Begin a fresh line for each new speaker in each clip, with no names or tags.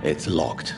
It's locked.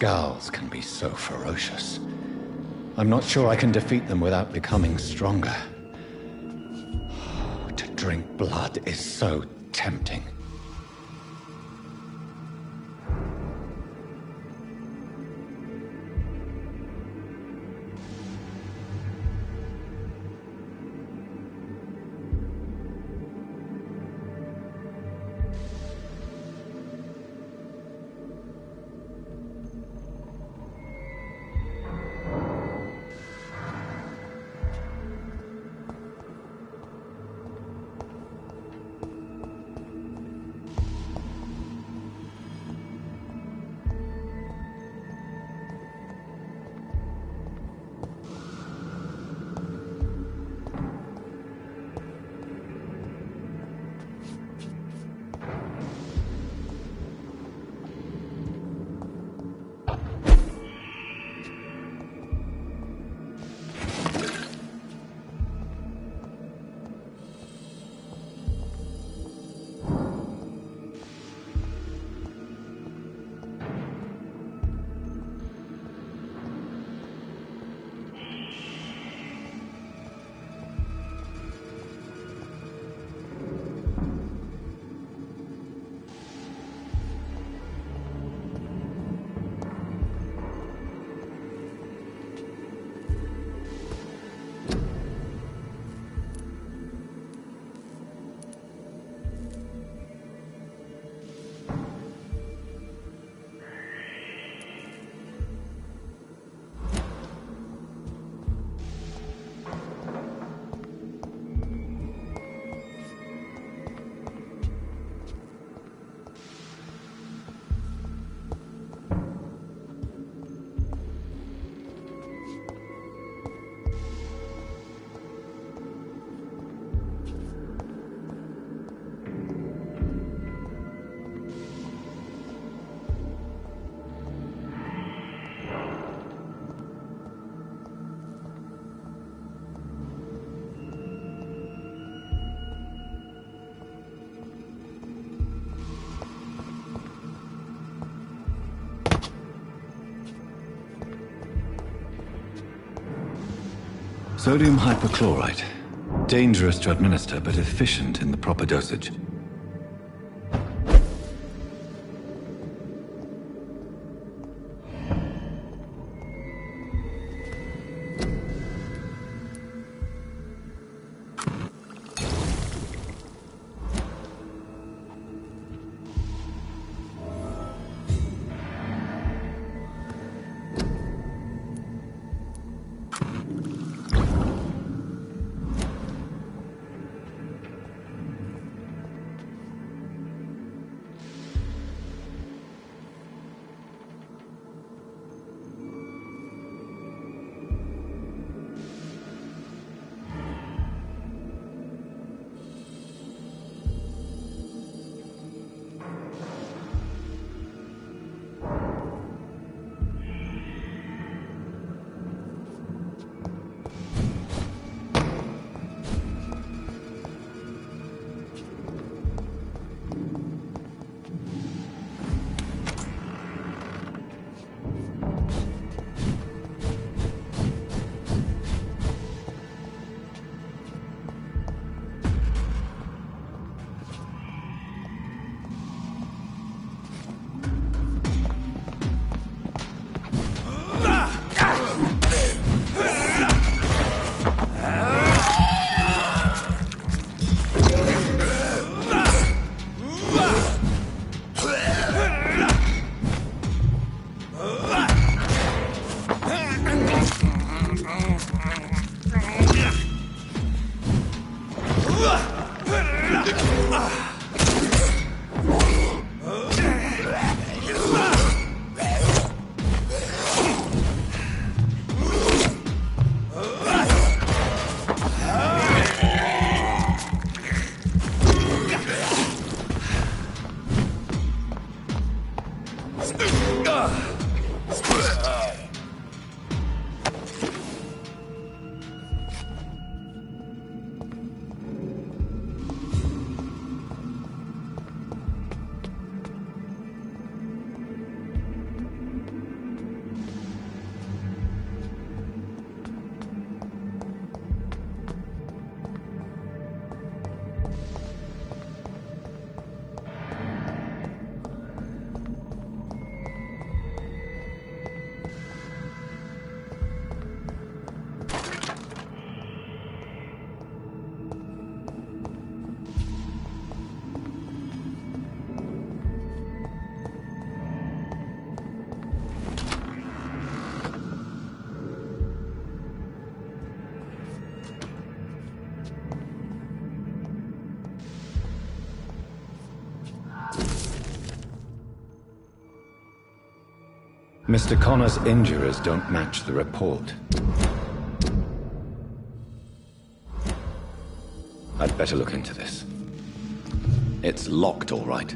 Skulls can be so ferocious. I'm not sure I can defeat them without becoming stronger. To drink blood is so tempting.
Sodium hypochlorite. Dangerous to administer, but efficient in the proper dosage.
Mr. Connor's injurers don't match the report. I'd better look into this. It's locked, all right.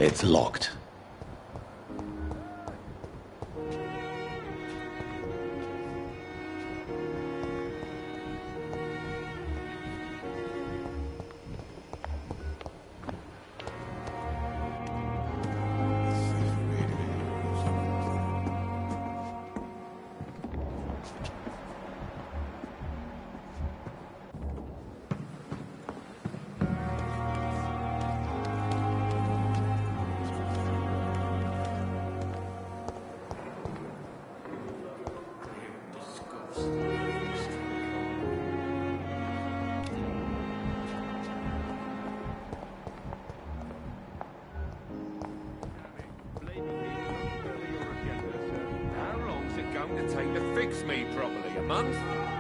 It's locked.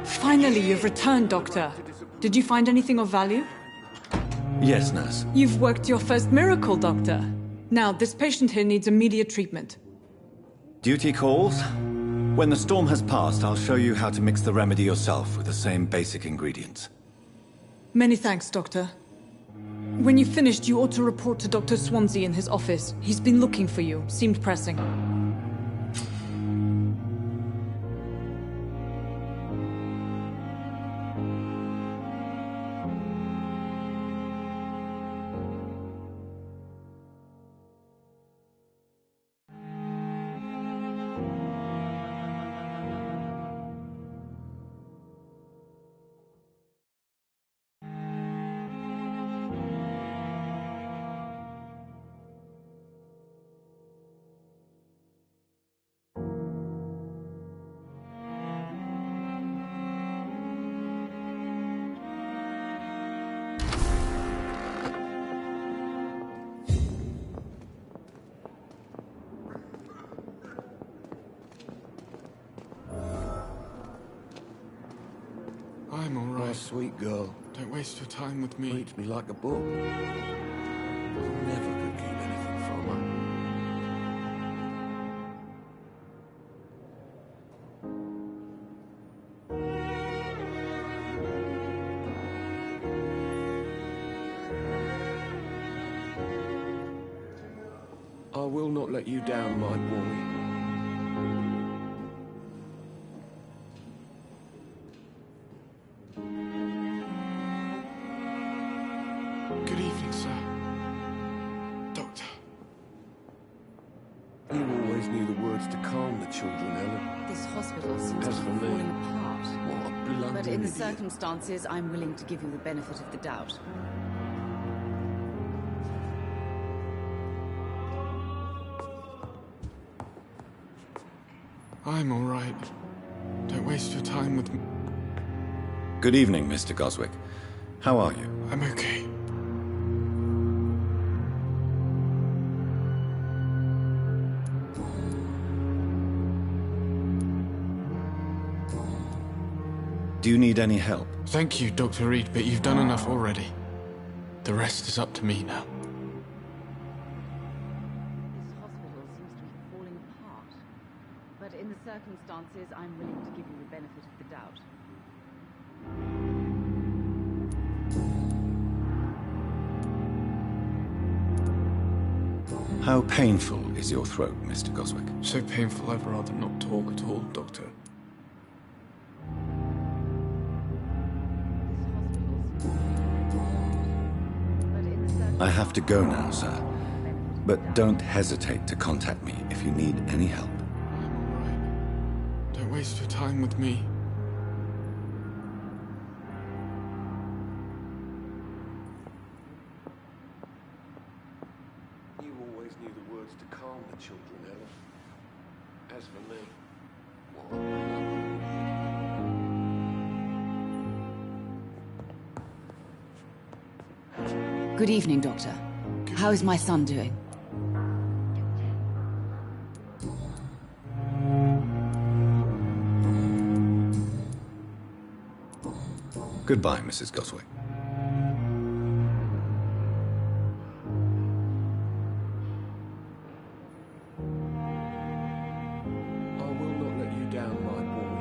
Finally, you've returned, Doctor. Did you find anything of value?
Yes, nurse.
You've worked your first miracle, Doctor. Now, this patient here needs immediate treatment.
Duty calls. When the storm has passed, I'll show you how to mix the remedy yourself with the same basic ingredients.
Many thanks, Doctor. When you've finished, you ought to report to Dr. Swansea in his office. He's been looking for you. Seemed pressing.
I'm all right.
My sweet girl.
Don't waste your time with me.
Reads me like a book. I never could keep anything from her. I will not let you down, my boy.
Good evening, sir. Doctor.
You always knew the words to calm the children, Ellen.
This hospital seems to
As
be
for me,
falling apart.
what a blundering
But in the
idiot.
circumstances, I'm willing to give you the benefit of the doubt.
I'm all right. Don't waste your time with me.
Good evening, Mr. Goswick. How are you?
I'm okay.
Do you need any help?
Thank you, Dr. Reed, but you've done enough already. The rest is up to me now.
This hospital seems to be falling apart. But in the circumstances, I'm willing to give you the benefit of the doubt.
How painful is your throat, Mr. Goswick?
So painful, I'd rather not talk at all, Doctor.
I have to go now, sir. But don't hesitate to contact me if you need any help.
I'm all right. Don't waste your time with me.
You always knew the words to calm the children, Ellen. As for me, what a blundering idiot.
Good evening, Doctor. How is my son doing?
Goodbye, Mrs. Goswick.
I will not let you down, my boy.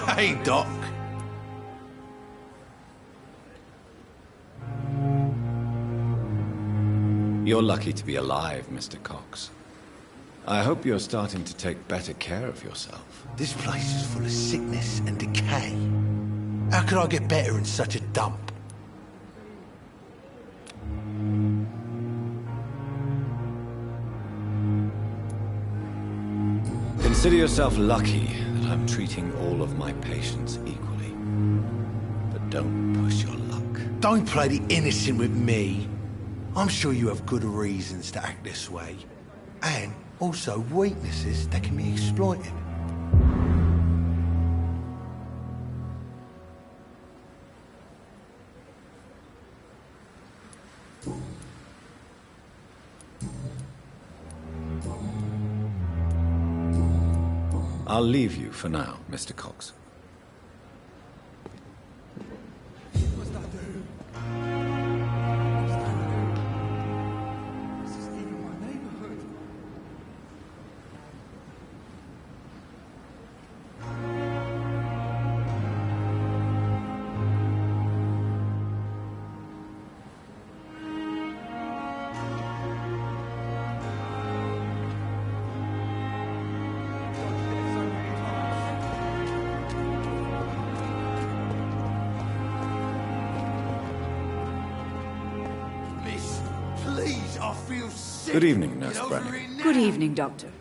Hey, Doc.
You're lucky to be alive, Mr. Cox. I hope you're starting to take better care of yourself.
This place is full of sickness and decay. How could I get better in such a dump?
Consider yourself lucky that I'm treating all of my patients equally. But don't push your luck.
Don't play the innocent with me. I'm sure you have good reasons to act this way. And also weaknesses that can be exploited.
I'll leave you for now, Mr. Cox.
Please, I feel sick.
Good evening, Nurse
Get over
Brennan.
it now.
Good evening, Doctor.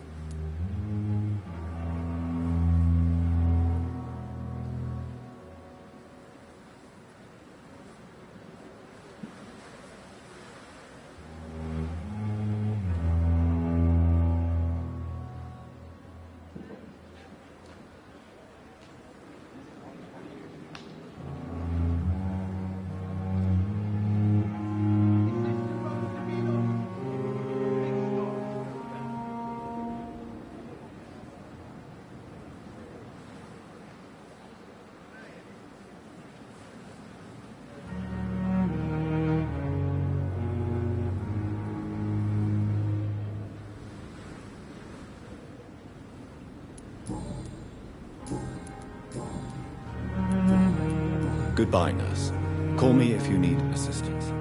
Goodbye, nurse. Call me if you need assistance.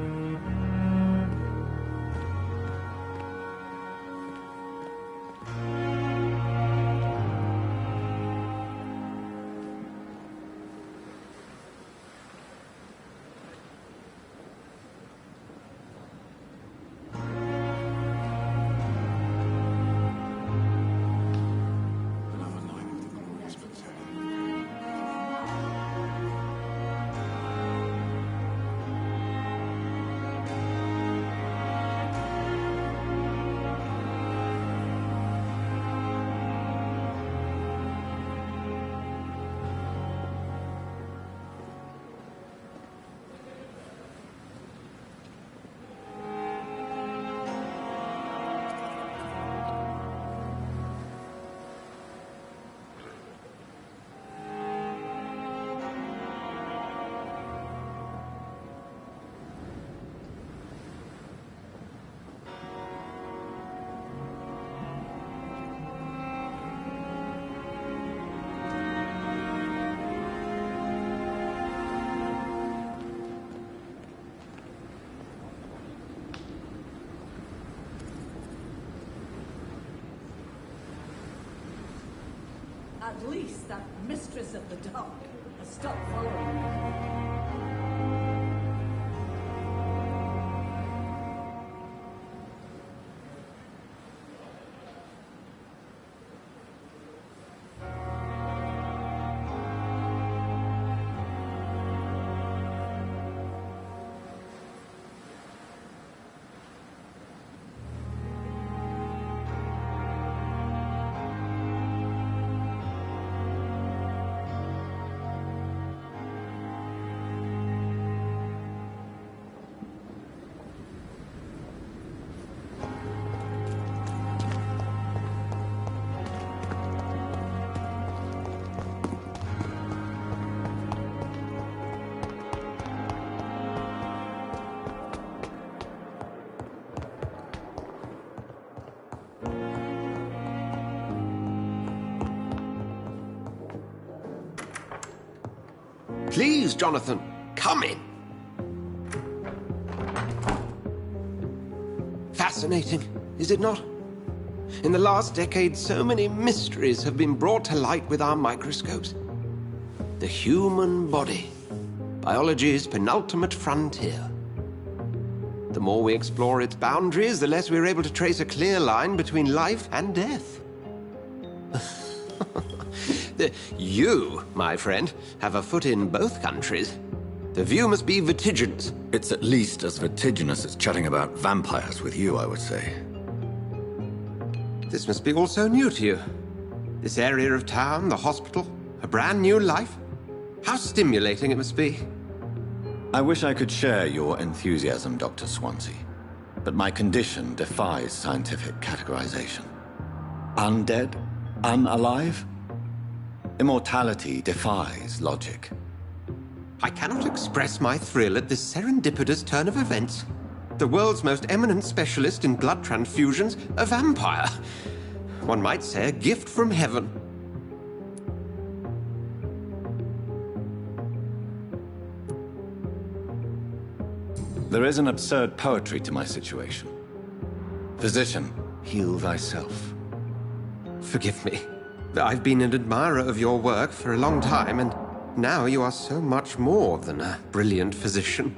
At least that mistress of the dark has stopped following me.
Please, Jonathan, come in. Fascinating, is it not? In the last decade, so many mysteries have been brought to light with our microscopes. The human body, biology's penultimate frontier. The more we explore its boundaries, the less we're able to trace a clear line between life and death. You, my friend, have a foot in both countries. The view must be vertiginous.
It's at least as vertiginous as chatting about vampires with you, I would say.
This must be all so new to you. This area of town, the hospital, a brand new life. How stimulating it must be.
I wish I could share your enthusiasm, Dr. Swansea, but my condition defies scientific categorization. Undead? Unalive? Immortality defies logic.
I cannot express my thrill at this serendipitous turn of events. The world's most eminent specialist in blood transfusions, a vampire. One might say a gift from heaven.
There is an absurd poetry to my situation. Physician, heal thyself.
Forgive me. I've been an admirer of your work for a long time, and now you are so much more than a brilliant physician.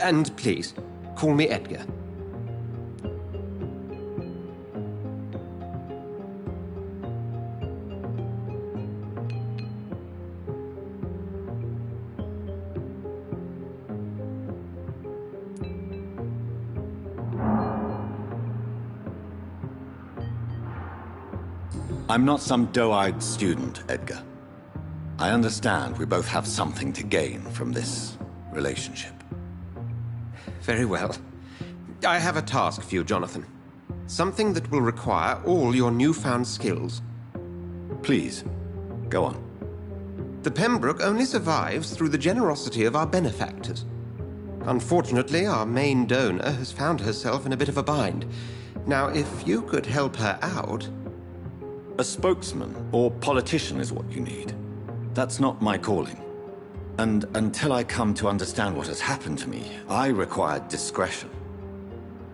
And please, call me Edgar.
I'm not some doe-eyed student, Edgar. I understand we both have something to gain from this relationship.
Very well. I have a task for you, Jonathan. Something that will require all your newfound skills.
Please, go on.
The Pembroke only survives through the generosity of our benefactors. Unfortunately, our main donor has found herself in a bit of a bind. Now, if you could help her out...
A spokesman or politician is what you need. That's not my calling. And until I come to understand what has happened to me, I require discretion.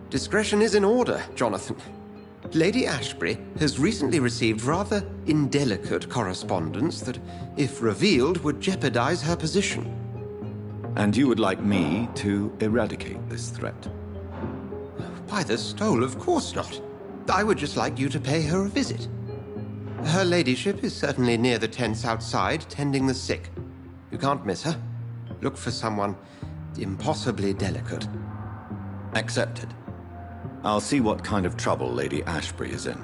Discretion is in order, Jonathan. Lady Ashbury has recently received rather indelicate correspondence that, if revealed, would jeopardize her position.
And you would like me to eradicate this threat?
By the stole, of course not. I would just like you to pay her a visit. Her ladyship is certainly near the tents outside, tending the sick. You can't miss her. Look for someone impossibly delicate.
Accepted. I'll see what kind of trouble Lady Ashbury is in.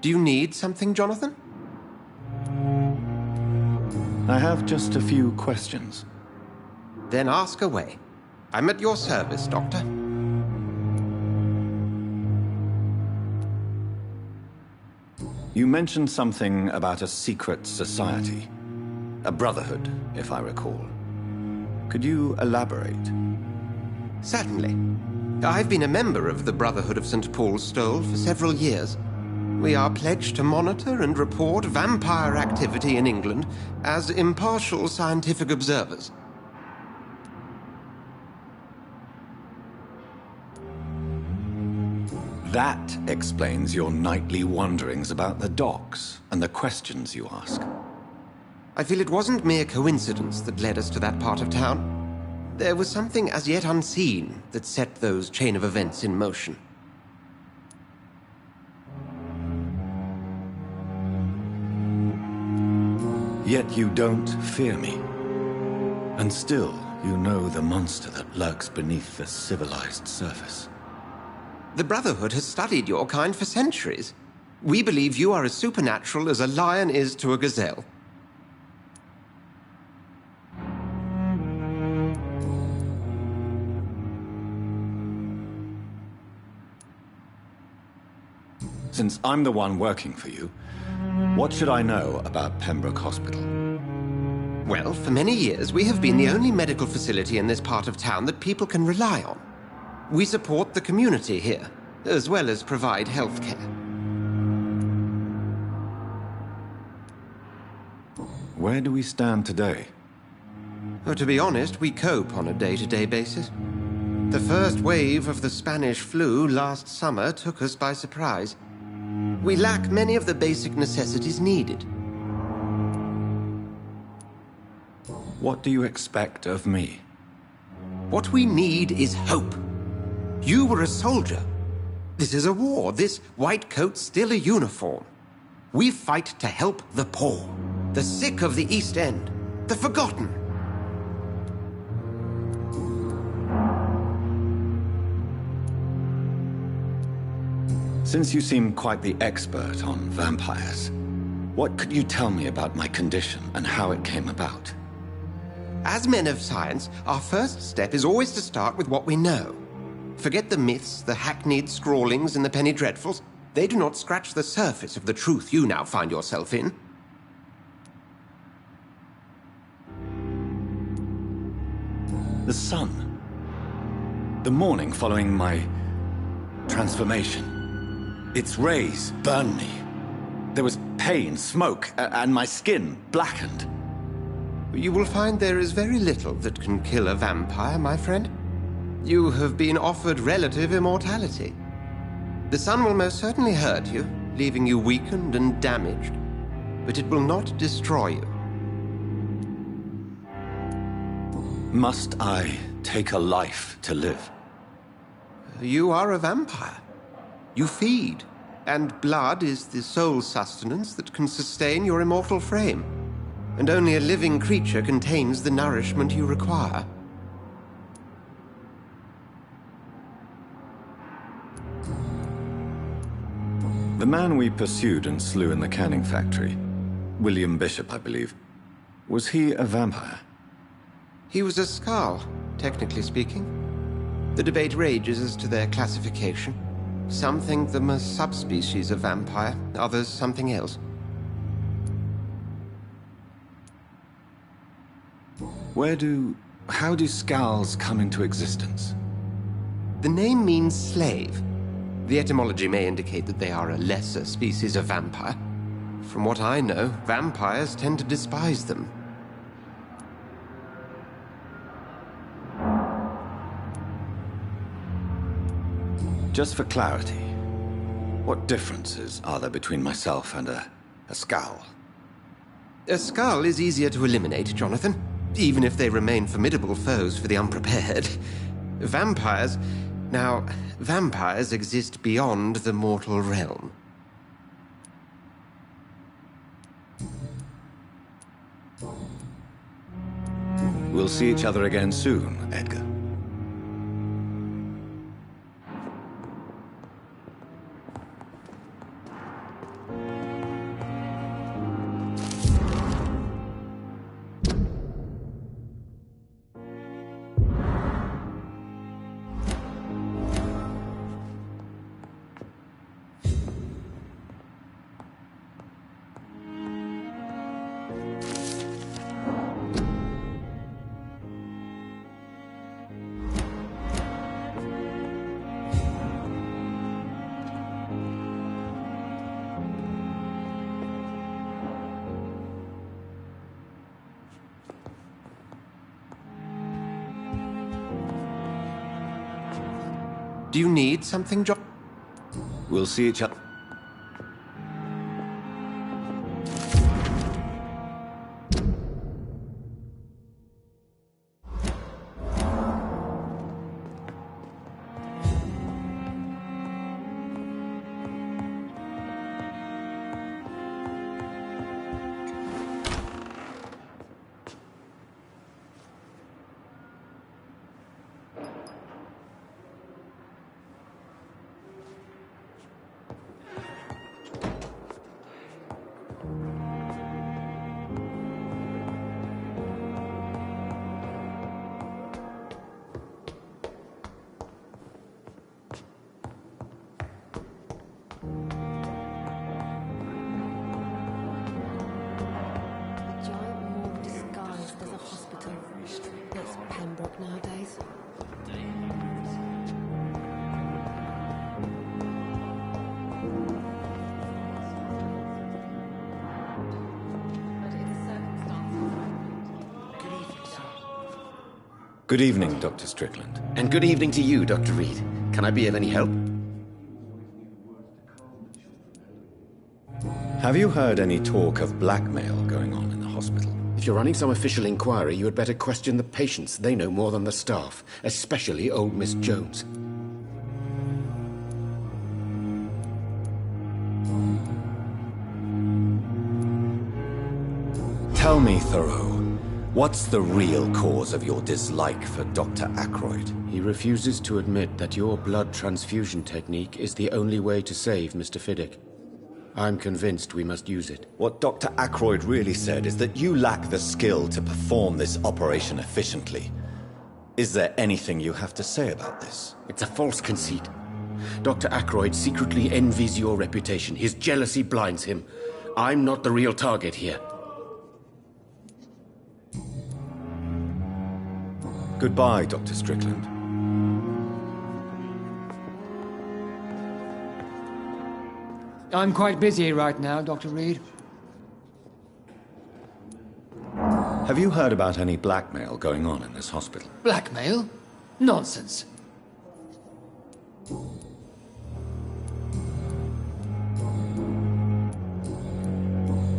Do you need something, Jonathan?
I have just a few questions.
Then ask away. I'm at your service, Doctor.
You mentioned something about a secret society. A brotherhood, if I recall. Could you elaborate?
Certainly. I've been a member of the Brotherhood of St. Paul's Stole for several years. We are pledged to monitor and report vampire activity in England as impartial scientific observers.
That explains your nightly wanderings about the docks and the questions you ask.
I feel it wasn't mere coincidence that led us to that part of town. There was something as yet unseen that set those chain of events in motion.
Yet you don't fear me. And still, you know the monster that lurks beneath the civilized surface.
The Brotherhood has studied your kind for centuries. We believe you are as supernatural as a lion is to a gazelle.
Since I'm the one working for you, what should I know about Pembroke Hospital?
Well, for many years, we have been the only medical facility in this part of town that people can rely on. We support the community here, as well as provide health care.
Where do we stand today?
Well, to be honest, we cope on a day-to-day basis. The first wave of the Spanish flu last summer took us by surprise. We lack many of the basic necessities needed.
What do you expect of me?
What we need is hope. You were a soldier. This is a war. This white coat's still a uniform. We fight to help the poor, the sick of the East End, the forgotten.
Since you seem quite the expert on vampires, what could you tell me about my condition and how it came about?
As men of science, our first step is always to start with what we know. Forget the myths, the hackneyed scrawlings, and the penny dreadfuls. They do not scratch the surface of the truth you now find yourself in.
The sun. The morning following my transformation. Its rays burned me. There was pain, smoke, and my skin blackened.
You will find there is very little that can kill a vampire, my friend. You have been offered relative immortality. The sun will most certainly hurt you, leaving you weakened and damaged, but it will not destroy you.
Must I take a life to live?
You are a vampire. You feed, and blood is the sole sustenance that can sustain your immortal frame. And only a living creature contains the nourishment you require.
The man we pursued and slew in the canning factory, William Bishop, I believe, was he a vampire?
He was a Skald, technically speaking. The debate rages as to their classification. Some think them a subspecies of vampire, others something else.
How do Skalds come into existence?
The name means slave. The etymology may indicate that they are a lesser species of vampire. From what I know, vampires tend to despise them.
Just for clarity, what differences are there between myself and a Skald?
A Skald is easier to eliminate, Jonathan, even if they remain formidable foes for the unprepared. Vampires... Now, vampires exist beyond the mortal realm.
We'll see each other again soon, Edgar.
Do you need something, John?
We'll see each other.
Nowadays.
Good evening, Dr. Strickland.
And good evening to you, Dr. Reed. Can I be of any help?
Have you heard any talk of blackmail going on in the hospital?
If you're running some official inquiry, you had better question the patients. They know more than the staff, especially old Miss Jones.
Tell me, Thoreau, what's the real cause of your dislike for Dr. Ackroyd?
He refuses to admit that your blood transfusion technique is the only way to save Mr. Fiddick. I'm convinced we must use it.
What Dr. Ackroyd really said is that you lack the skill to perform this operation efficiently. Is there anything you have to say about this?
It's a false conceit. Dr. Ackroyd secretly envies your reputation. His jealousy blinds him. I'm not the real target here.
Goodbye, Dr. Strickland.
I'm quite busy right now, Dr. Reed.
Have you heard about any blackmail going on in this hospital?
Blackmail? Nonsense.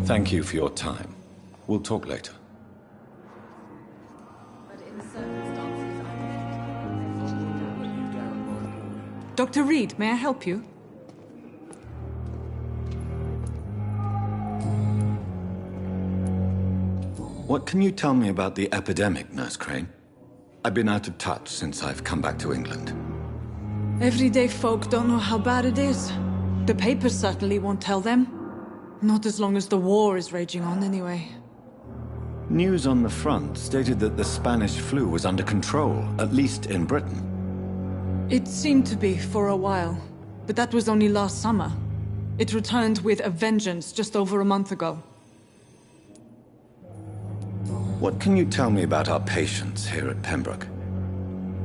Thank you for your time. We'll talk later.
Dr. Reed, may I help you?
What can you tell me about the epidemic, Nurse Crane? I've been out of touch since I've come back to England.
Everyday folk don't know how bad it is. The papers certainly won't tell them. Not as long as the war is raging on, anyway.
News on the front stated that the Spanish flu was under control, at least in Britain.
It seemed to be for a while, but that was only last summer. It returned with a vengeance just over a month ago.
What can you tell me about our patients here at Pembroke?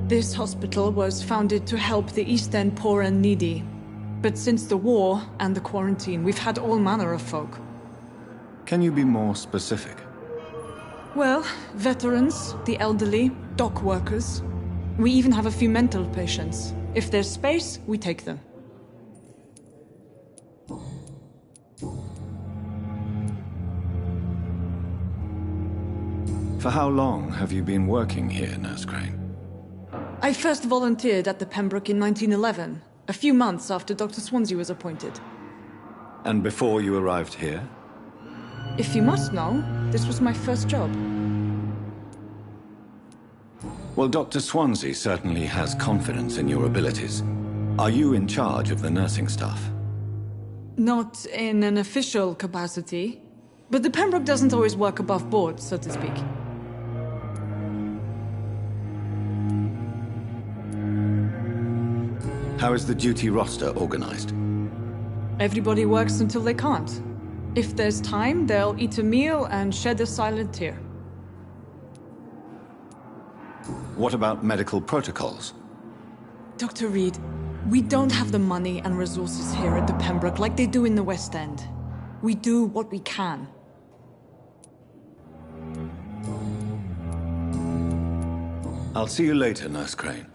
This hospital was founded to help the East End poor and needy. But since the war and the quarantine, we've had all manner of folk.
Can you be more specific?
Well, veterans, the elderly, dock workers. We even have a few mental patients. If there's space, we take them.
For how long have you been working here, Nurse Crane?
I first volunteered at the Pembroke in 1911, a few months after Dr. Swansea was appointed.
And before you arrived here?
If you must know, this was my first job.
Well, Dr. Swansea certainly has confidence in your abilities. Are you in charge of the nursing staff?
Not in an official capacity, but the Pembroke doesn't always work above board, so to speak.
How is the duty roster organized?
Everybody works until they can't. If there's time, they'll eat a meal and shed a silent tear.
What about medical protocols?
Dr. Reed, we don't have the money and resources here at the Pembroke like they do in the West End. We do what we can.
I'll see you later, Nurse Crane.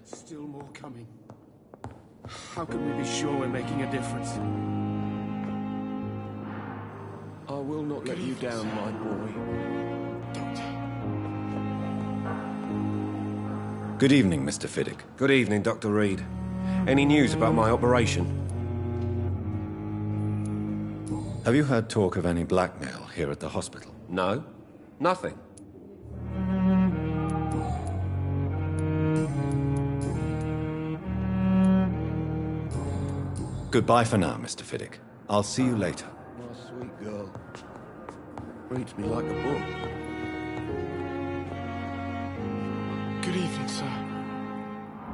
Still more coming.
How can we be sure we're making a difference?
I will not let you down, my boy.
Good evening, Mr. Fiddick.
Good evening, Dr. Reed. Any news about my operation?
Have you heard talk of any blackmail here at the hospital?
No. Nothing.
Goodbye for now, Mr. Fiddick. I'll see you later.
My sweet girl. Reads me like a book.
Good evening, sir.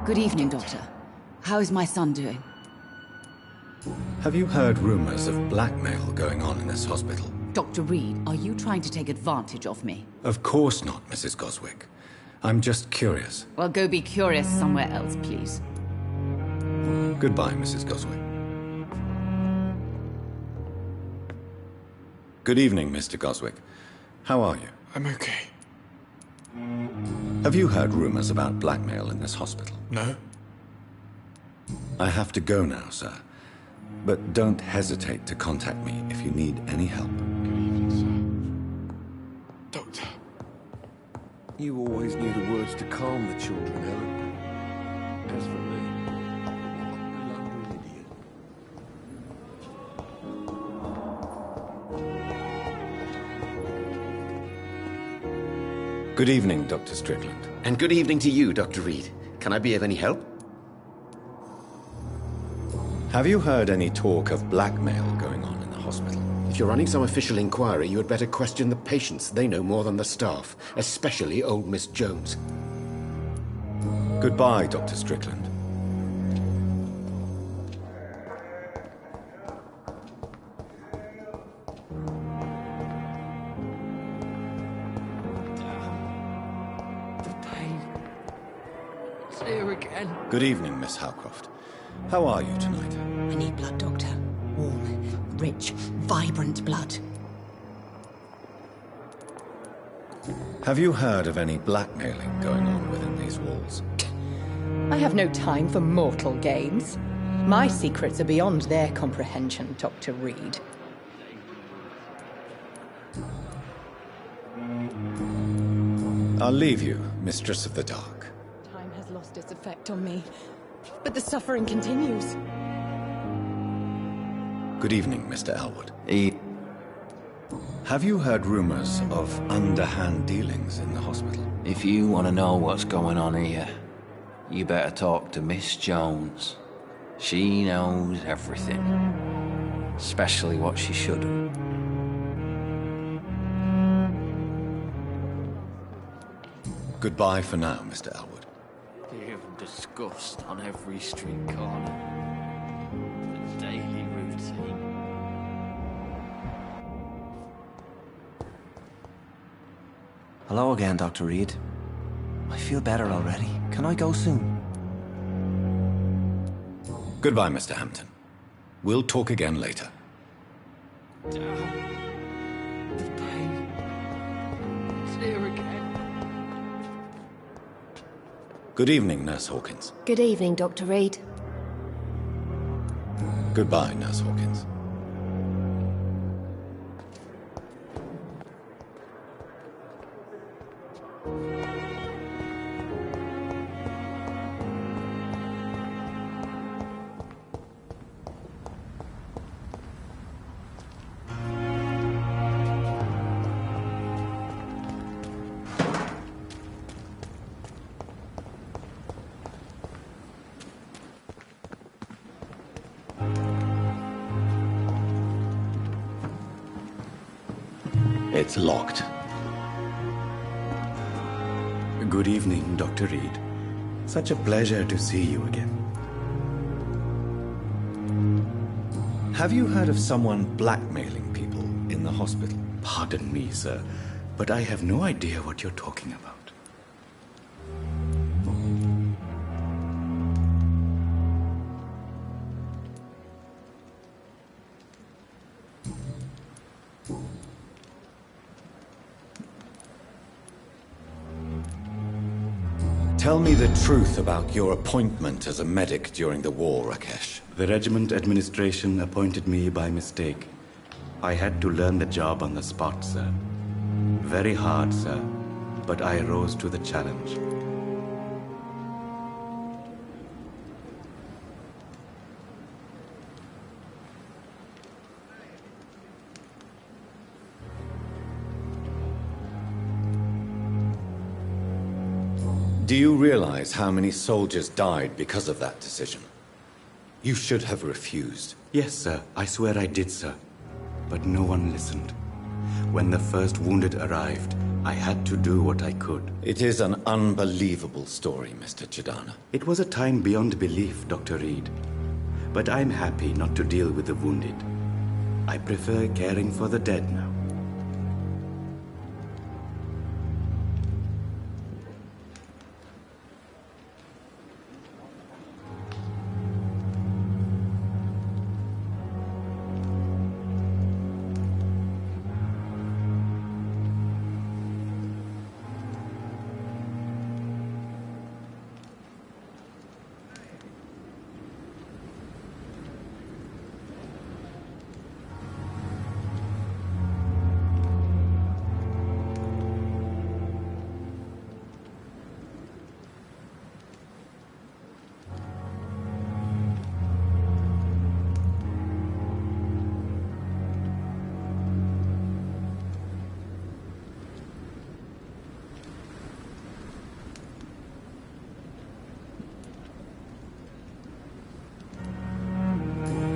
Good evening, Doctor. How is my son doing?
Have you heard rumors of blackmail going on in this hospital?
Dr. Reed, are you trying to take advantage of me?
Of course not, Mrs. Goswick. I'm just curious.
Well, go be curious somewhere else, please.
Goodbye, Mrs. Goswick. Good evening, Mr. Goswick. How are you?
I'm okay.
Have you heard rumors about blackmail in this hospital?
No.
I have to go now, sir. But don't hesitate to contact me if you need any help.
Good evening, sir. Doctor.
You always knew the words to calm the children, Ellen. As for me, I'm a lonely idiot.
Good evening, Dr. Strickland.
And good evening to you, Dr. Reed. Can I be of any help?
Have you heard any talk of blackmail going on in the hospital?
If you're running some official inquiry, you had better question the patients. They know more than the staff, especially old Miss Jones.
Goodbye, Dr. Strickland.
Here again.
Good evening, Miss Howcroft. How are you tonight?
I need blood, Doctor. Warm, rich, vibrant blood.
Have you heard of any blackmailing going on within these walls?
I have no time for mortal games. My secrets are beyond their comprehension, Dr. Reed.
I'll leave you, Mistress of the Dark.
Time has lost its effect on me, but the suffering continues.
Good evening, Mr. Elwood. Have you heard rumors of underhand dealings in the hospital?
If you want to know what's going on here, you better talk to Miss Jones. She knows everything. Especially what she shouldn't.
Goodbye for now, Mr. Elwood.
Fear and disgust on every street corner. The daily routine.
Hello again, Dr. Reed. I feel better already. Can I go soon?
Goodbye, Mr. Hampton. We'll talk again later.
The pain. It's here again.
Good evening, Nurse Hawkins.
Good evening, Dr. Reed.
Goodbye, Nurse Hawkins. It's locked.
Good evening, Dr. Reed. Such a pleasure to see you again.
Have you heard of someone blackmailing people in the hospital?
Pardon me, sir, but I have no idea what you're talking about.
Tell me the truth about your appointment as a medic during the war, Rakesh.
The regiment administration appointed me by mistake. I had to learn the job on the spot, sir. Very hard, sir, but I rose to the challenge.
Do you realize how many soldiers died because of that decision? You should have refused.
Yes, sir. I swear I did, sir. But no one listened. When the first wounded arrived, I had to do what I could.
It is an unbelievable story, Mr. Chidana.
It was a time beyond belief, Dr. Reed. But I'm happy not to deal with the wounded. I prefer caring for the dead now.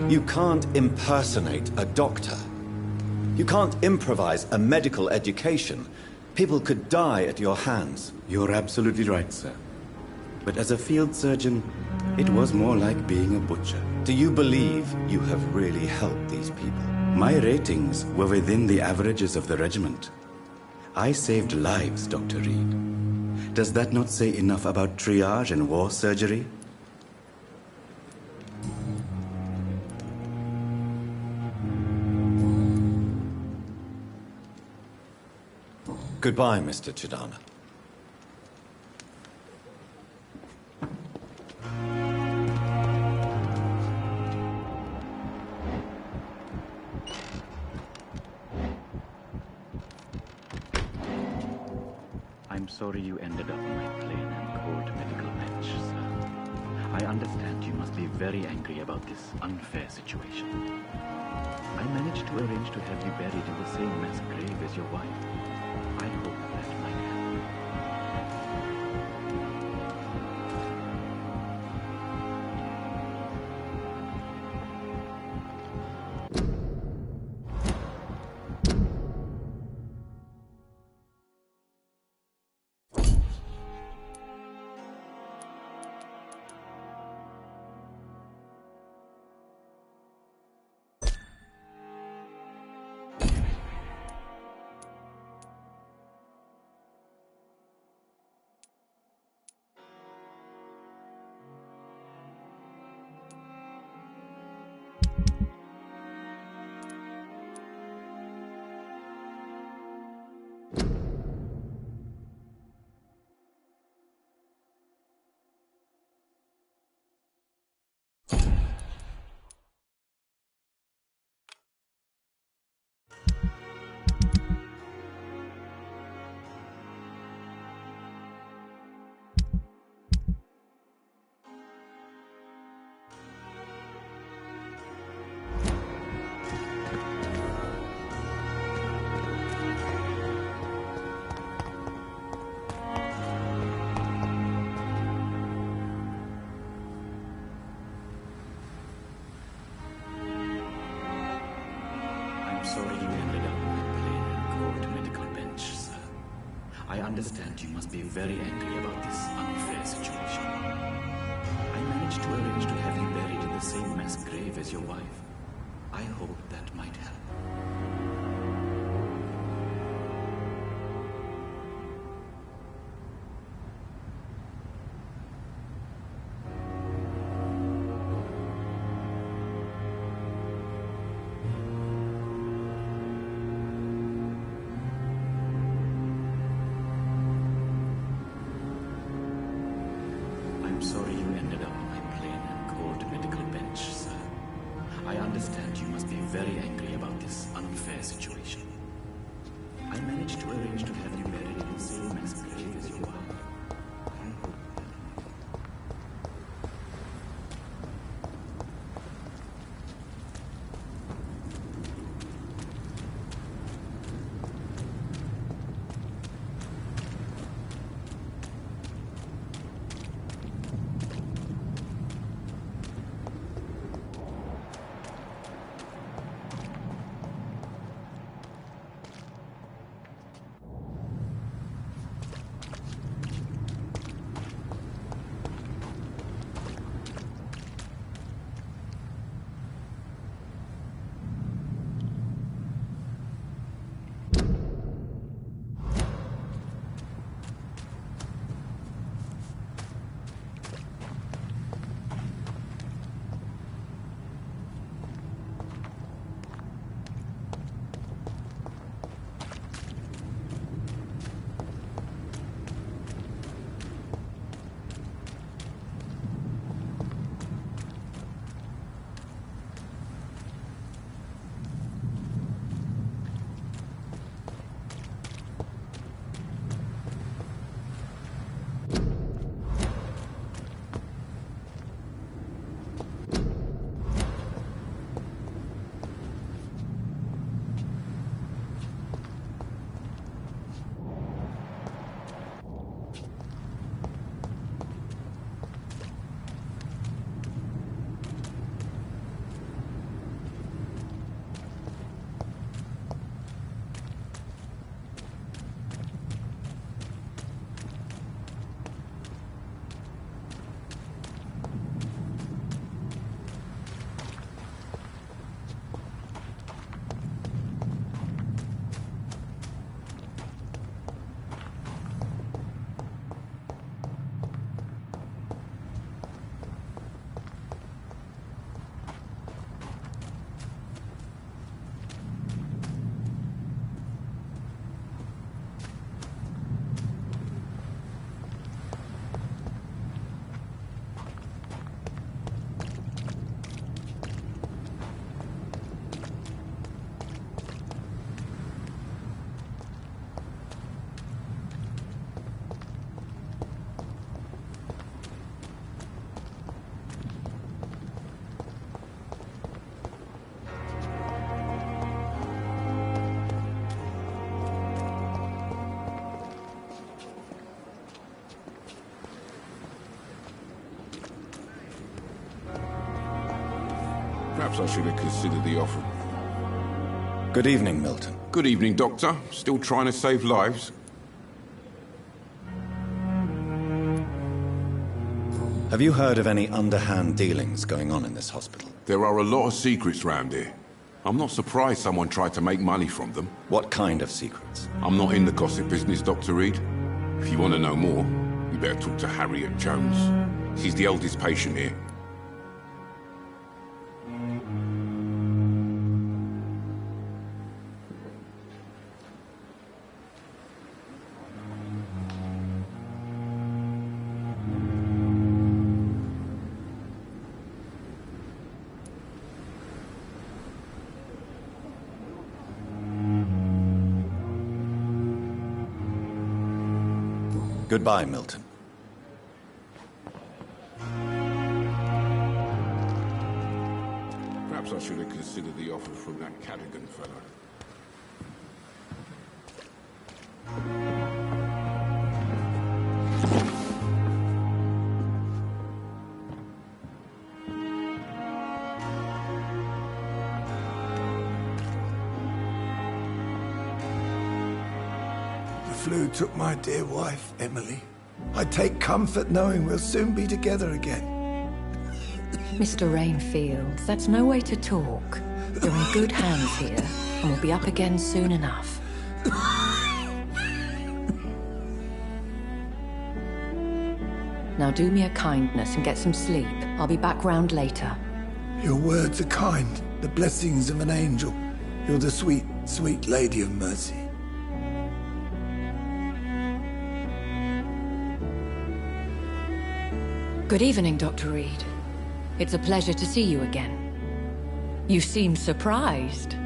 You can't impersonate a doctor. You can't improvise a medical education. People could die at your hands.
You're absolutely right, sir. But as a field surgeon, it was more like being a butcher.
Do you believe you have really helped these people?
My ratings were within the averages of the regiment. I saved lives, Dr. Reed. Does that not say enough about triage and war surgery?
Goodbye, Mr. Chidana.
I'm sorry you ended up on my plain and cold medical bench, sir. I understand you must be very angry about this unfair situation. I managed to arrange to have you buried in the same mass grave as your wife. I hope that might help. Sorry you ended up on a plain and cold medical bench, sir. I understand you must be very angry about this unfair situation. I managed to arrange to have you buried in the same mass grave as your wife. I hope that might help. I understand you must be very angry about this unfair situation. I managed to arrange to have you buried in the same mass grave as you are.
Perhaps I should have considered the offer.
Good evening, Milton.
Good evening, Doctor. Still trying to save lives?
Have you heard of any underhand dealings going on in this hospital?
There are a lot of secrets round here. I'm not surprised someone tried to make money from them.
What kind of secrets?
I'm not in the gossip business, Dr. Reed. If you want to know more, you better talk to Harriet Jones. She's the eldest patient here.
Goodbye, Milton.
Perhaps I should have considered the offer from that Cadigan fellow.
The flu took my dear wife, Emily. I take comfort knowing we'll soon be together again.
Mr. Rainfield, that's no way to talk. You're in good hands here, and we'll be up again soon enough. Now do me a kindness and get some sleep. I'll be back round later.
Your words are kind, the blessings of an angel. You're the sweet, sweet Lady of Mercy.
Good evening, Dr. Reed. It's a pleasure to see you again. You seem surprised.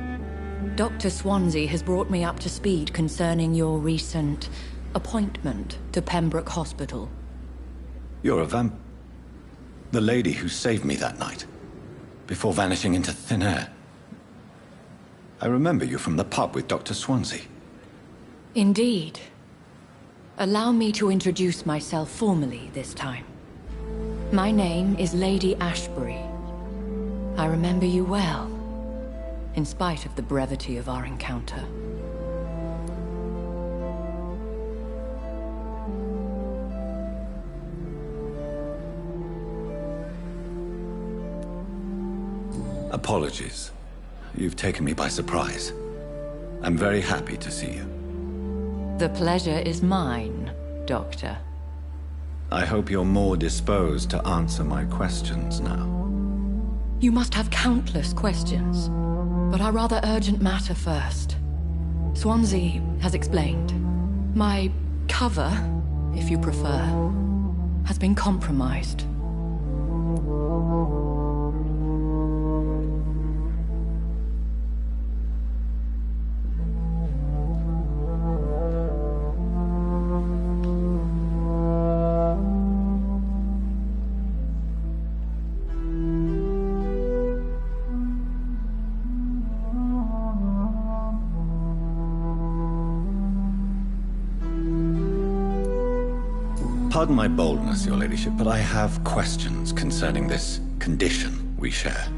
Dr. Swansea has brought me up to speed concerning your recent appointment to Pembroke Hospital.
You're a the lady who saved me that night, before vanishing into thin air. I remember you from the pub with Dr. Swansea.
Indeed. Allow me to introduce myself formally this time. My name is Lady Ashbury. I remember you well, in spite of the brevity of our encounter.
Apologies. You've taken me by surprise. I'm very happy to see you.
The pleasure is mine, Doctor.
I hope you're more disposed to answer my questions now.
You must have countless questions, but our rather urgent matter first. Swansea has explained. My cover, if you prefer, has been compromised.
Pardon my boldness, Your Ladyship, but I have questions concerning this condition we share.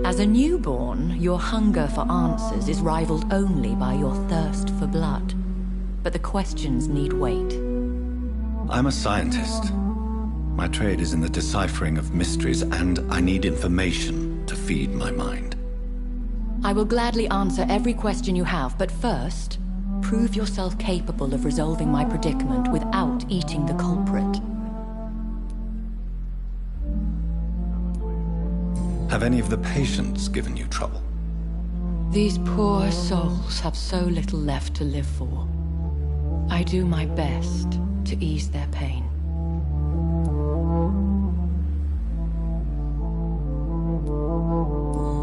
As a newborn, your hunger for answers is rivaled only by your thirst for blood. But the questions need wait.
I'm a scientist. My trade is in the deciphering of mysteries, and I need information to feed my mind.
I will gladly answer every question you have, but first, prove yourself capable of resolving my predicament without eating the culprit.
Have any of the patients given you trouble?
These poor souls have so little left to live for. I do my best to ease their pain.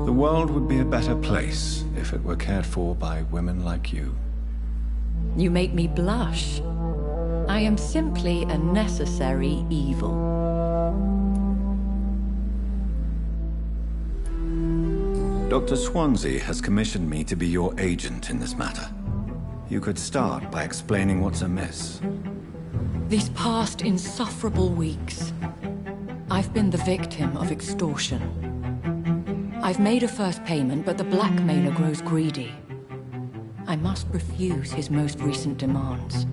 The world would be a better place if it were cared for by women like you.
You make me blush. I am simply a necessary evil.
Dr. Swansea has commissioned me to be your agent in this matter. You could start by explaining what's amiss.
These past insufferable weeks, I've been the victim of extortion. I've made a first payment, but the blackmailer grows greedy. I must refuse his most recent demands.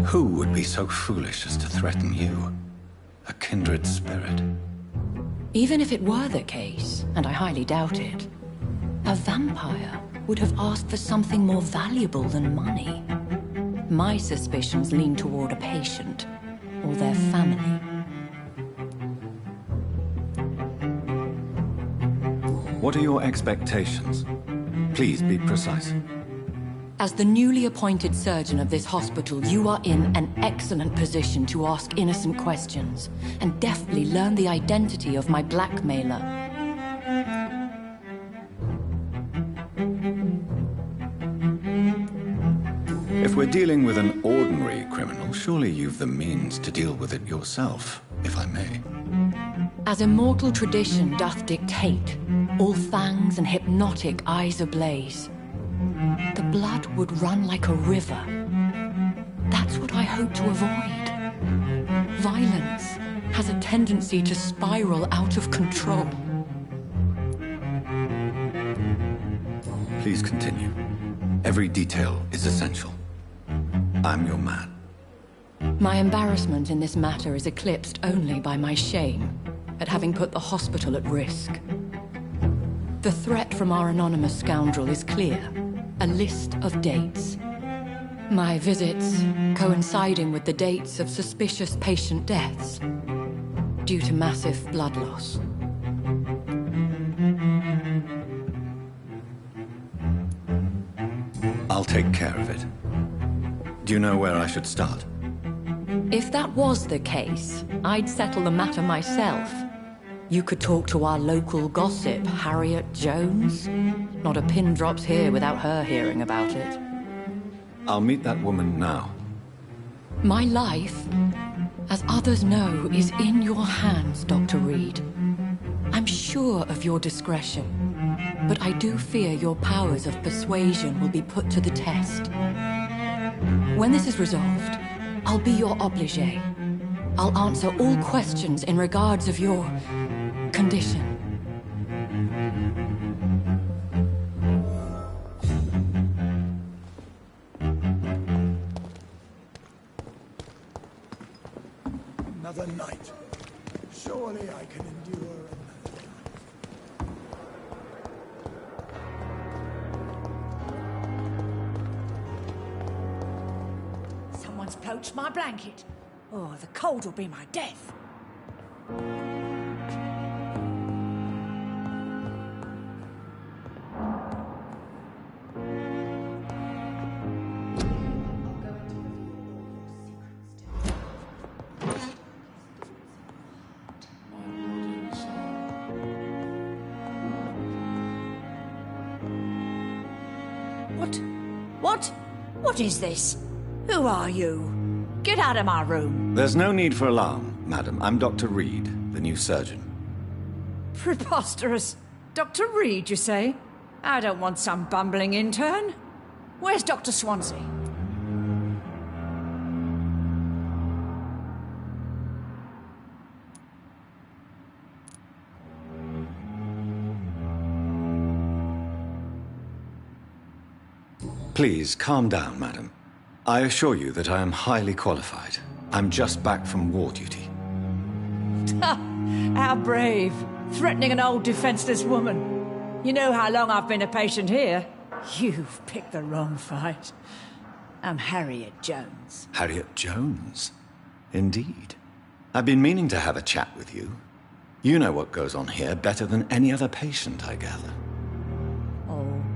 Who would be so foolish as to threaten you? A kindred spirit.
Even if it were the case, and I highly doubt it, a vampire would have asked for something more valuable than money. My suspicions lean toward a patient, or their family.
What are your expectations? Please be precise.
As the newly appointed surgeon of this hospital, you are in an excellent position to ask innocent questions and deftly learn the identity of my blackmailer.
If we're dealing with an ordinary criminal, surely you've the means to deal with it yourself, if I may.
As immortal tradition doth dictate, all fangs and hypnotic eyes ablaze, the blood would run like a river. That's what I hope to avoid. Violence, has a tendency to spiral out of control.
Please continue. Every detail is essential. I'm your man.
My embarrassment in this matter is eclipsed only by my shame at having put the hospital at risk. The threat from our anonymous scoundrel is clear. A list of dates. My visits coinciding with the dates of suspicious patient deaths due to massive blood loss.
I'll take care of it. Do you know where I should start?
If that was the case, I'd settle the matter myself. You could talk to our local gossip, Harriet Jones. Not a pin drops here without her hearing about it.
I'll meet that woman now.
My life, as others know, is in your hands, Dr. Reed. I'm sure of your discretion, but I do fear your powers of persuasion will be put to the test. When this is resolved, I'll be your obligé. I'll answer all questions in regards of your condition.
Another night. Surely I can endure another
night. Someone's poached my blanket. Oh, the cold will be my death. What is this? Who are you? Get out of my room.
There's no need for alarm, madam. I'm Dr. Reed, the new surgeon.
Preposterous. Dr. Reed, you say? I don't want some bumbling intern. Where's Dr. Swansea?
Please, calm down, madam. I assure you that I am highly qualified. I'm just back from war duty.
How brave. Threatening an old defenseless woman. You know how long I've been a patient here? You've picked the wrong fight. I'm Harriet Jones.
Harriet Jones? Indeed. I've been meaning to have a chat with you. You know what goes on here better than any other patient, I gather.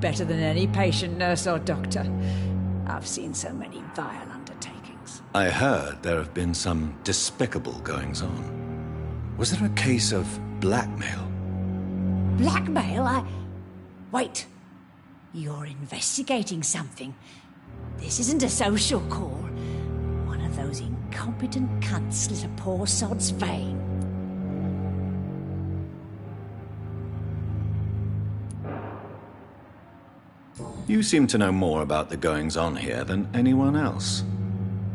Better than any patient, nurse or doctor. I've seen so many vile undertakings.
I heard there have been some despicable goings-on. Was there a case of blackmail?
Blackmail? Wait. You're investigating something. This isn't a social call. One of those incompetent cunts slit a poor sod's vein.
You seem to know more about the goings-on here than anyone else.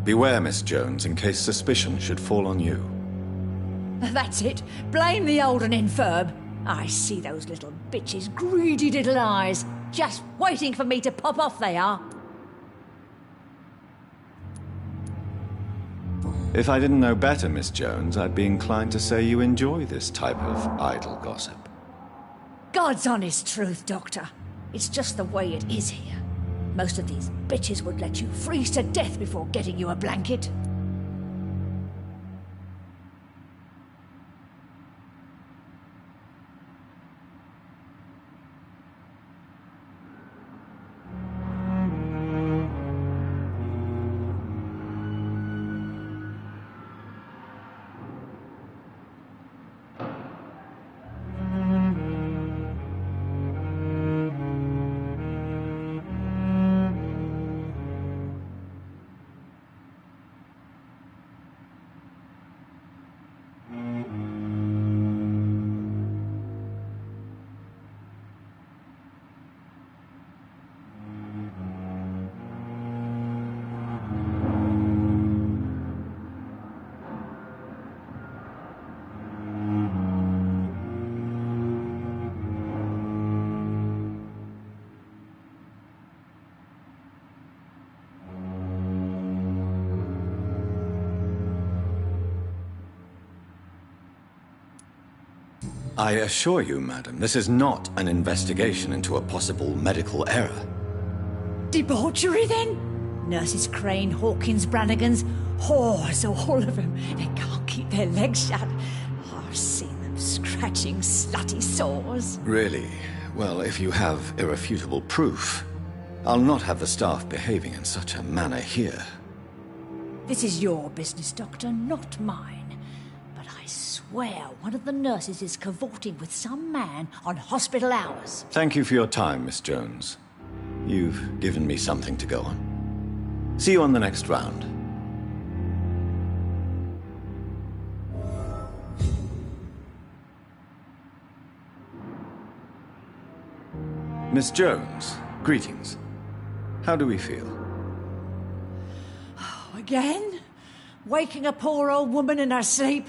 Beware, Miss Jones, in case suspicion should fall on you.
That's it. Blame the old and infirm. I see those little bitches' greedy little eyes. Just waiting for me to pop off, they are.
If I didn't know better, Miss Jones, I'd be inclined to say you enjoy this type of idle gossip.
God's honest truth, Doctor. It's just the way it is here. Most of these bitches would let you freeze to death before getting you a blanket.
I assure you, madam, this is not an investigation into a possible medical error.
Debauchery, then? Nurses Crane, Hawkins, Brannigans, whores, all of them. They can't keep their legs shut. I've seen them scratching slutty sores.
Really? Well, if you have irrefutable proof, I'll not have the staff behaving in such a manner here.
This is your business, Doctor, not mine. But I swear one of the nurses is cavorting with some man on hospital hours.
Thank you for your time, Miss Jones. You've given me something to go on. See you on the next round. Miss Jones, greetings. How do we feel?
Again? Waking a poor old woman in her sleep?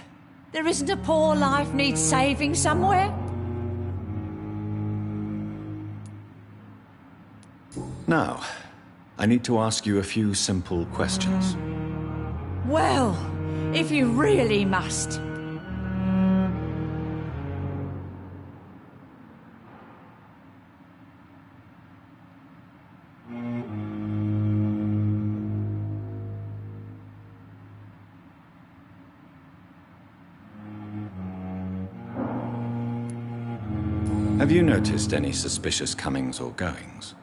There isn't a poor life needs saving somewhere?
Now, I need to ask you a few simple questions.
Well, if you really must.
Have you noticed any suspicious comings or goings?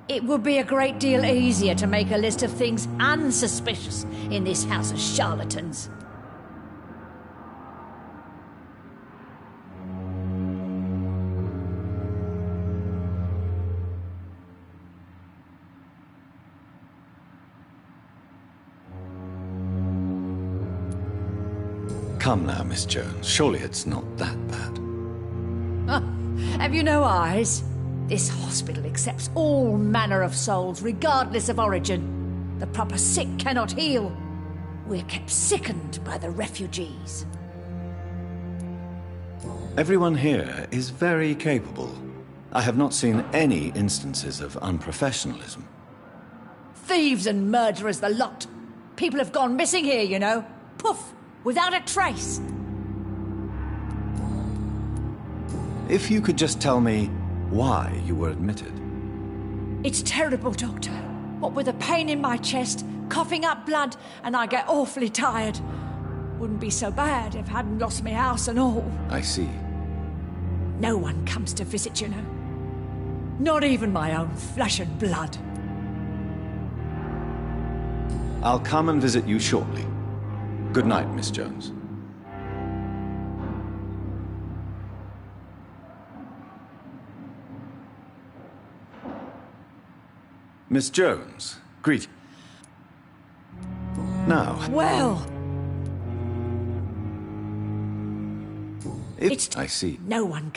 It would be a great deal easier to make a list of things unsuspicious in this house of charlatans.
Come now, Miss Jones. Surely it's not that bad.
Have you no eyes? This hospital accepts all manner of souls, regardless of origin. The proper sick cannot heal. We're kept sickened by the refugees.
Everyone here is very capable. I have not seen any instances of unprofessionalism.
Thieves and murderers, the lot. People have gone missing here, you know. Poof, without a trace.
If you could just tell me why you were admitted.
It's terrible, Doctor. What with a pain in my chest, coughing up blood, and I get awfully tired. Wouldn't be so bad if I hadn't lost my house and all.
I see.
No one comes to visit, you know. Not even my own flesh and blood.
I'll come and visit you shortly. Good night, Miss Jones. Miss Jones, greet. Now...
Well...
It's... I see.
No one...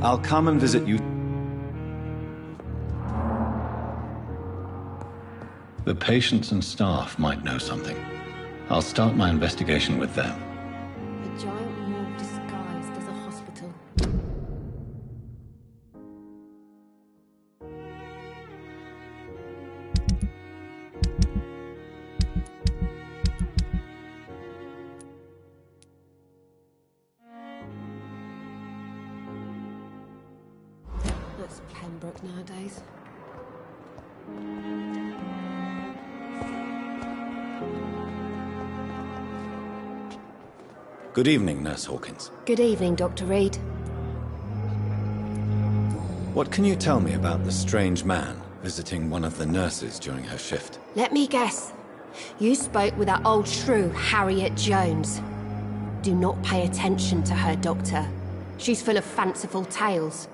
I'll come and visit you.
The patients and staff might know something. I'll start my investigation with them.
A giant morgue disguised as a hospital. That's Pembroke nowadays.
Good evening, Nurse Hawkins.
Good evening, Dr. Reed.
What can you tell me about the strange man visiting one of the nurses during her shift?
Let me guess. You spoke with that old shrew, Harriet Jones. Do not pay attention to her, Doctor. She's full of fanciful tales.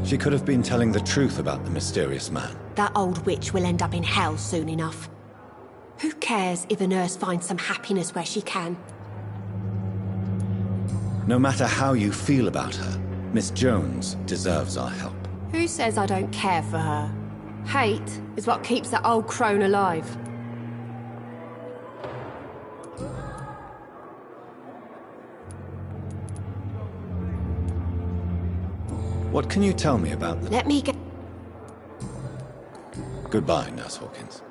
She could have been telling the truth about the mysterious man.
That old witch will end up in hell soon enough. Who cares if a nurse finds some happiness where she can?
No matter how you feel about her, Miss Jones deserves our help.
Who says I don't care for her? Hate is what keeps that old crone alive.
What can you tell me about the...
Let me get...
Goodbye, Nurse Hawkins.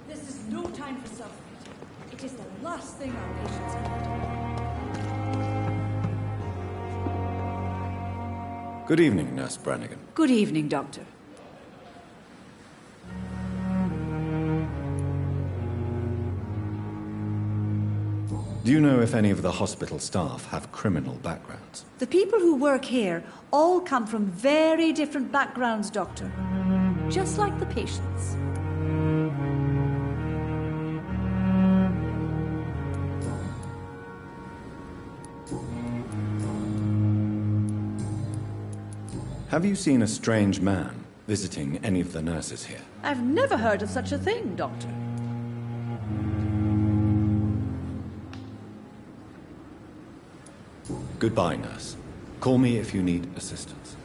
This is no time for self-pity. It is the last thing our patients need.
Good evening, Nurse Brannigan.
Good evening, Doctor.
Do you know if any of the hospital staff have criminal backgrounds?
The people who work here all come from very different backgrounds, Doctor. Just like the patients.
Have you seen a strange man visiting any of the nurses here?
I've never heard of such a thing, Doctor.
Goodbye, nurse. Call me if you need assistance.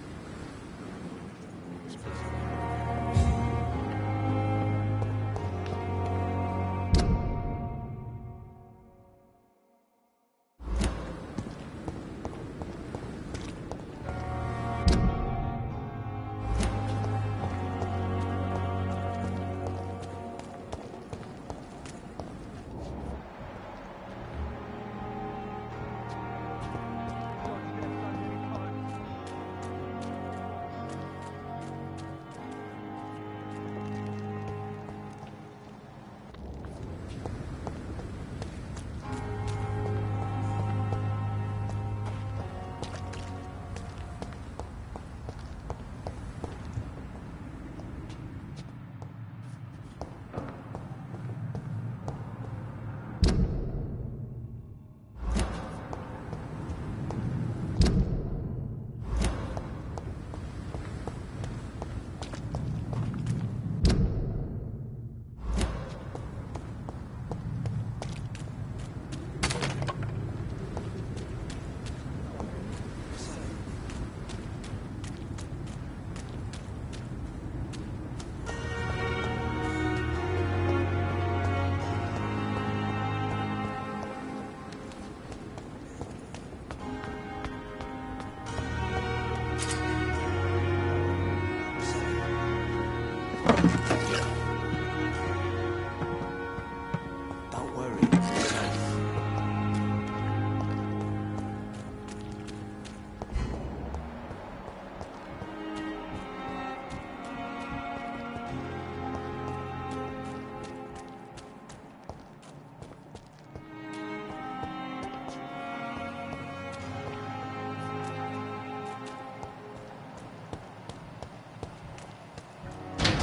Don't worry.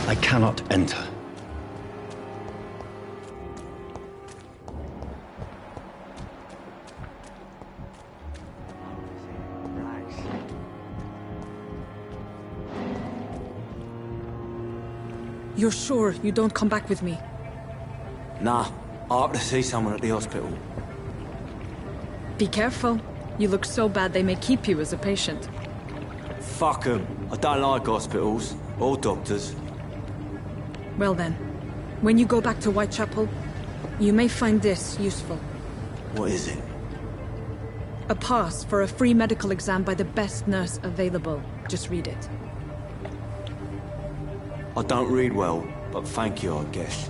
I cannot enter.
You're sure you don't come back with me?
Nah, I have to see someone at the hospital.
Be careful. You look so bad they may keep you as a patient.
Fuck 'em. I don't like hospitals or doctors.
Well then, when you go back to Whitechapel, you may find this useful.
What is it?
A pass for a free medical exam by the best nurse available. Just read it.
I don't read well, but thank you, I guess.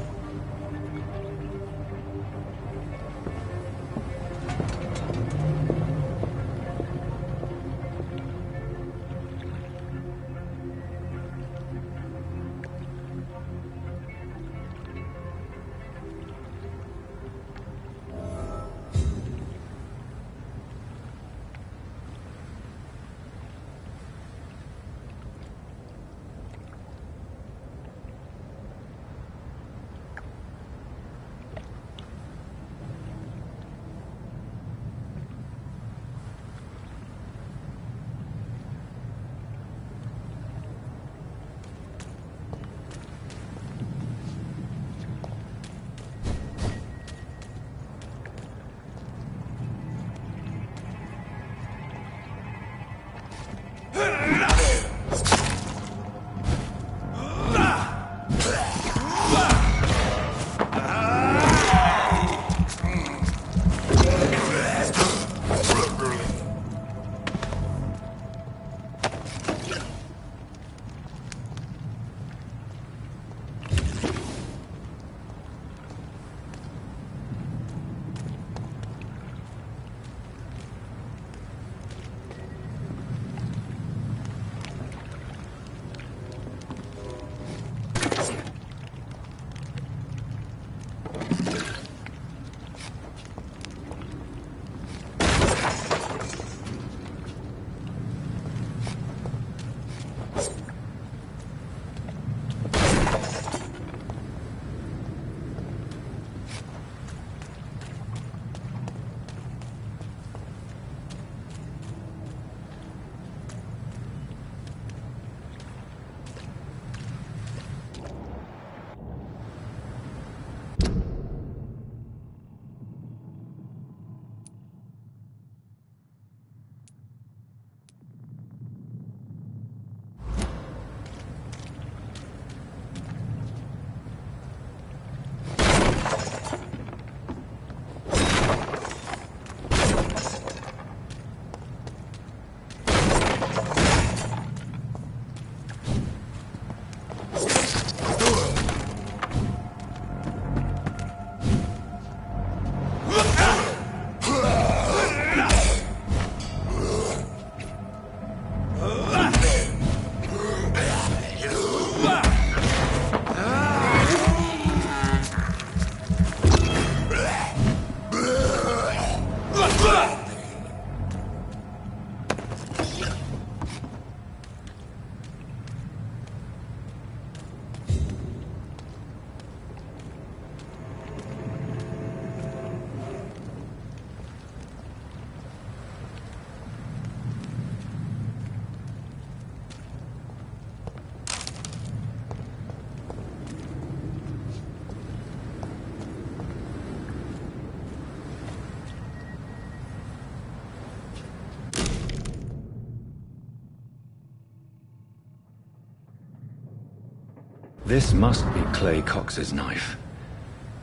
This must be Clay Cox's knife.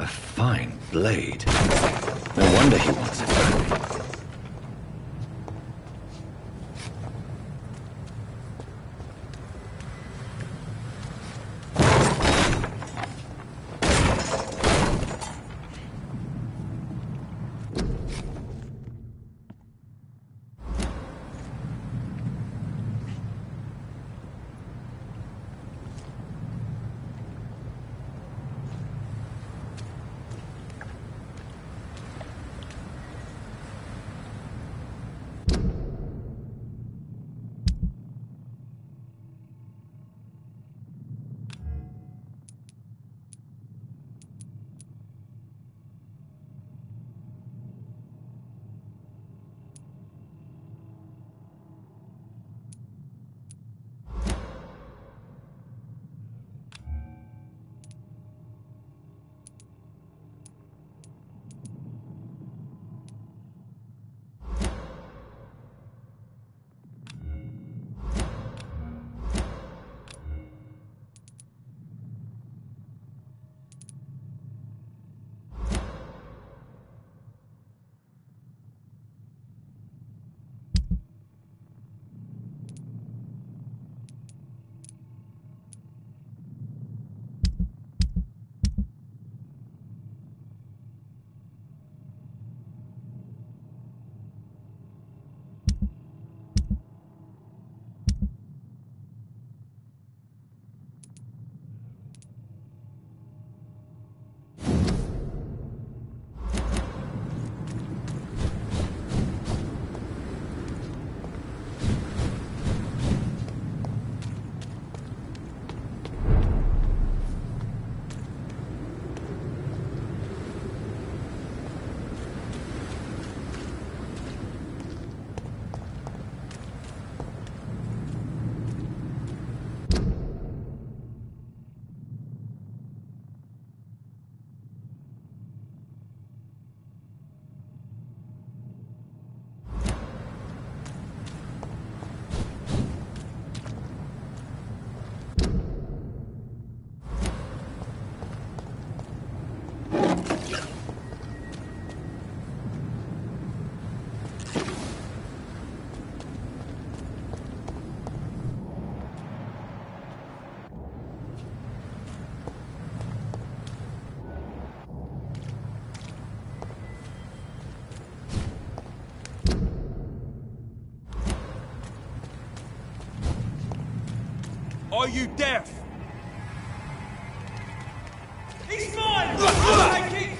A fine blade. No wonder he wants it back.
Are you deaf? He's mine! Take it!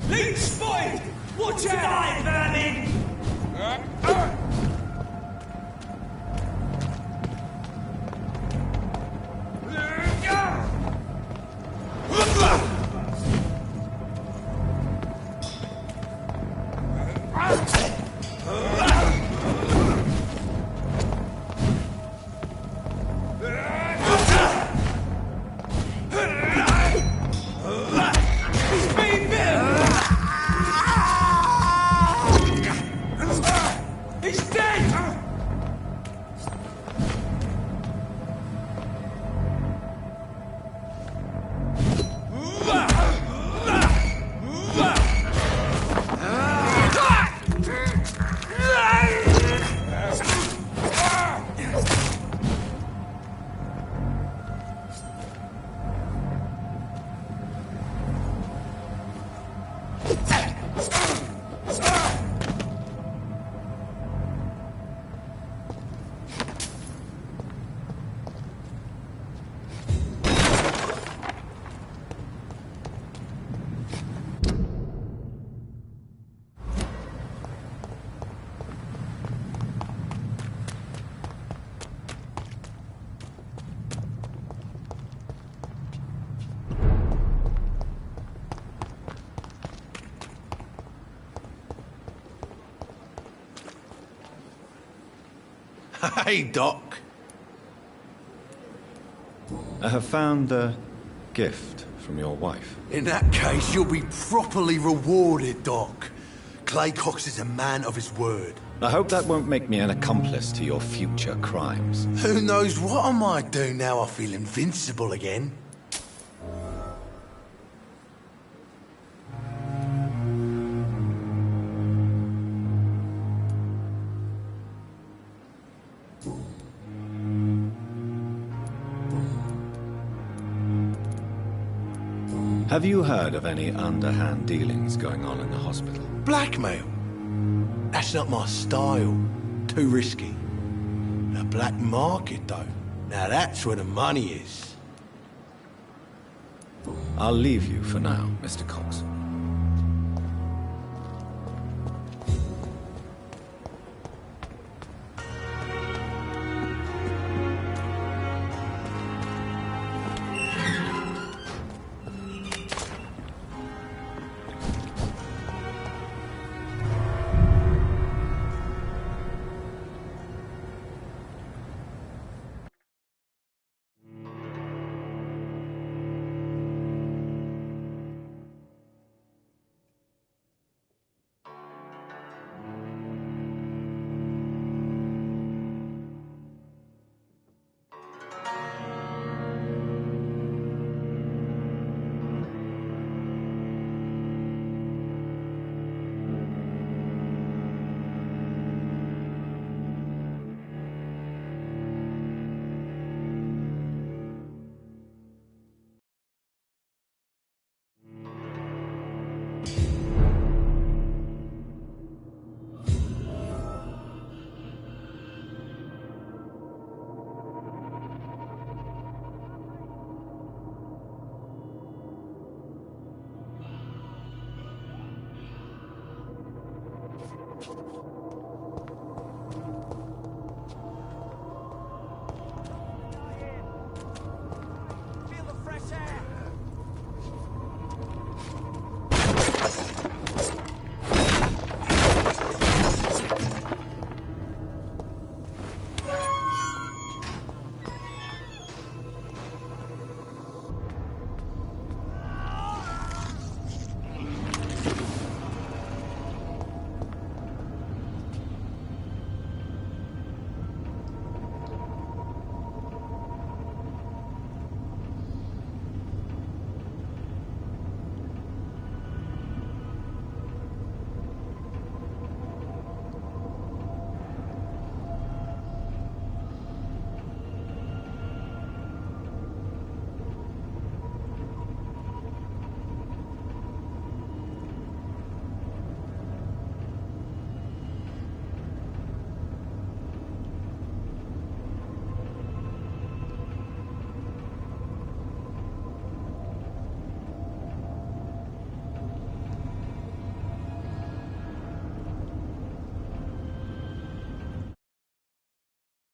Lead spotted! Watch out! Die, vermin!
Hey, Doc.
I have found the gift from your wife.
In that case, you'll be properly rewarded, Doc. Clay Cox is a man of his word.
I hope that won't make me an accomplice to your future crimes.
Who knows what I might do now I feel invincible again.
Have you heard of any underhand dealings going on in the hospital?
Blackmail? That's not my style. Too risky. The black market, though. Now that's where the money is.
I'll leave you for now, Mr. Cox.